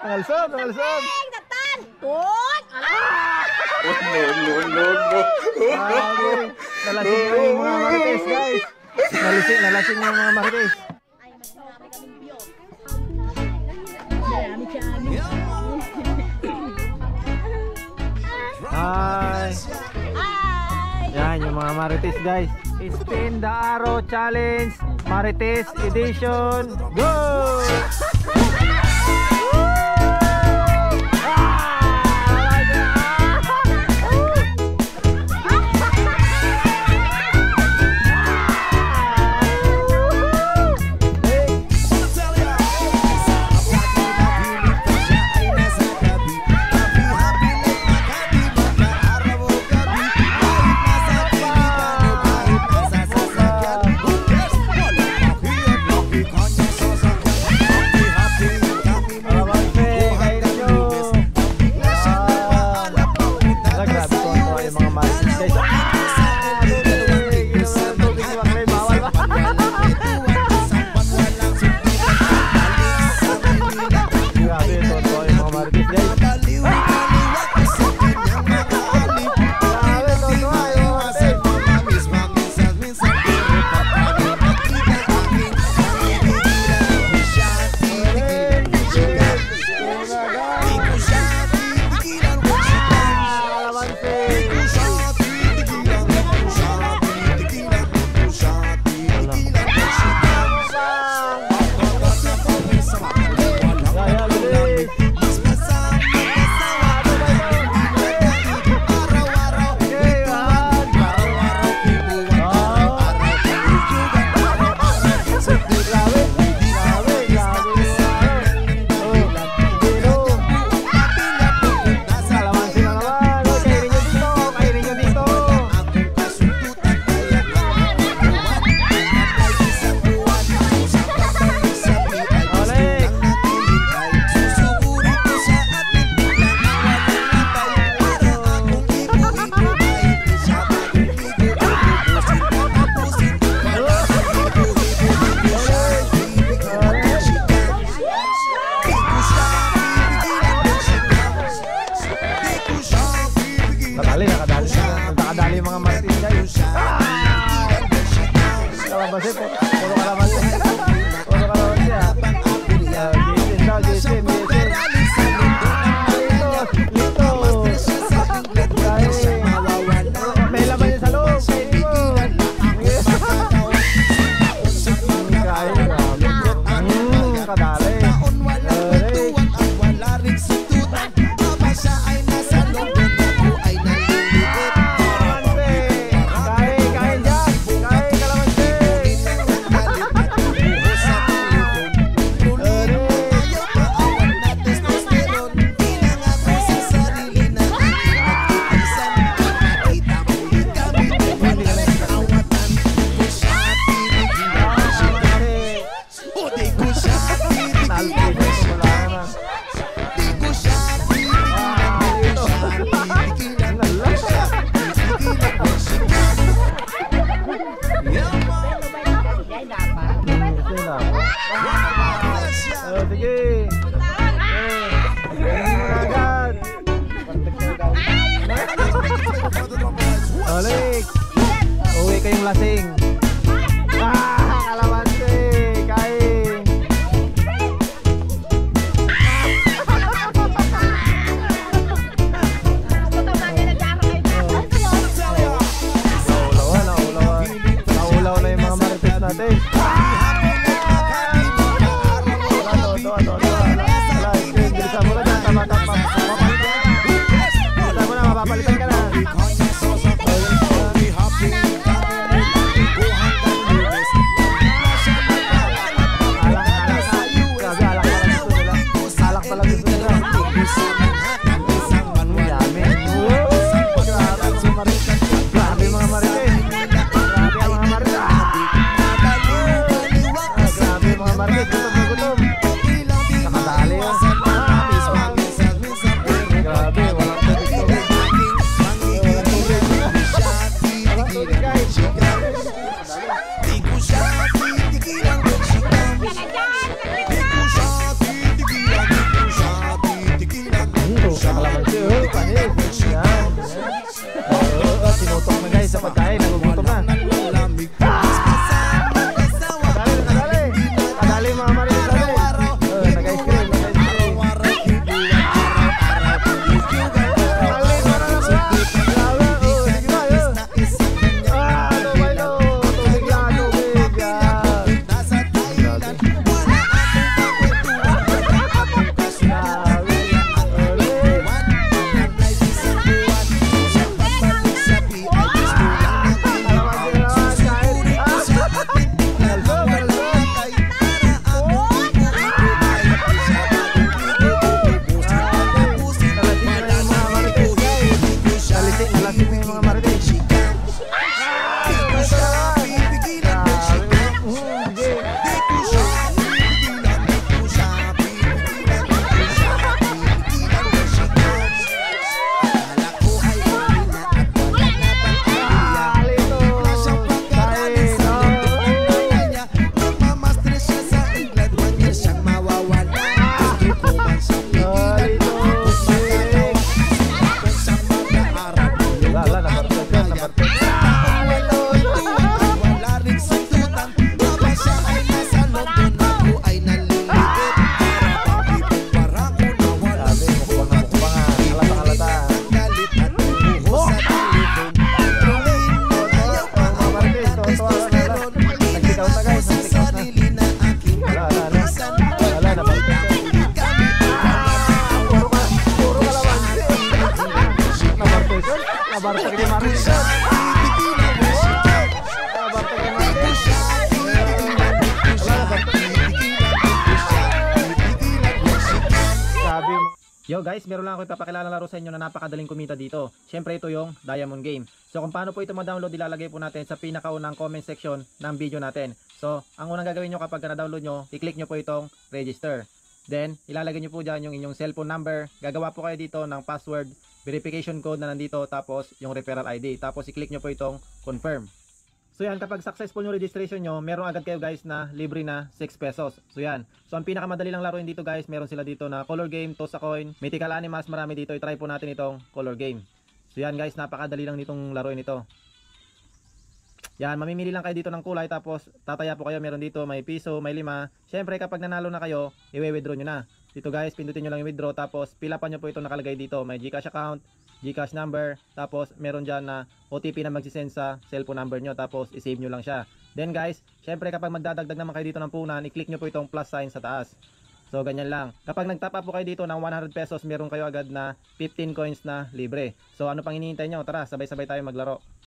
Nangalsod, nangalsod. Datan! Tut! No. Nalasing na yung mga marites, guys. Nalasing na yung mga marites. Ay, mas marami kaming biyo. Marami siya amin. Hi! Yan yung mga marites, guys. Spin the Arrow Challenge Marites Edition. Go! Nakadali yung mga marites, guys. Kalamansi po. Puro kalamansi. Puro kalamansi, ha. Jason. Lito. May laman yun sa loob. Kadali. Balik. Uwi kayong lasing. Kalamansi, kain. Naulaw na yung mga marites natin. Mapapalitan ka na. Bartek kay Marites. Bartek kay Marites. Sabi mo. Yo guys, meron lang ako ipapakilala laro sa inyo na napakadaling kumita dito. Siyempre ito yung Diamond Game. So kung paano po ito ma-download, ilalagay po natin sa pinakaunang comment section ng video natin. So ang unang gagawin nyo kapag na-download nyo, i-click nyo po itong register. Then ilalagay nyo po dyan yung inyong cellphone number. Gagawa po kayo dito ng password, verification code na nandito, tapos yung referral ID. Tapos i-click nyo po itong confirm. So yan, kapag successful yung registration nyo, meron agad kayo guys na libre na 6 pesos. So yan. So ang pinakamadali lang laruin dito guys, meron sila dito na color game, toss a coin, mythical animals, marami dito. I-try po natin itong color game. So yan guys, napakadali lang nitong laruin ito. Yan, mamimili lang kayo dito ng kulay, tapos tataya po kayo. Meron dito may piso, may 5. Syempre kapag nanalo na kayo, i-withdraw nyo na. Dito guys, pindutin nyo lang yung withdraw, tapos pilapan nyo po ito nakalagay dito. May GCash account, GCash number, tapos meron dyan na OTP na magsisend sa cellphone number nyo, tapos i-save nyo lang siya. Then guys, syempre kapag magdadagdag naman kayo dito ng punan, i-click nyo po itong plus sign sa taas. So ganyan lang. Kapag nag-top up po kayo dito ng 100 pesos, meron kayo agad na 15 coins na libre. So ano pang hinihintay nyo? Tara, sabay-sabay tayo maglaro.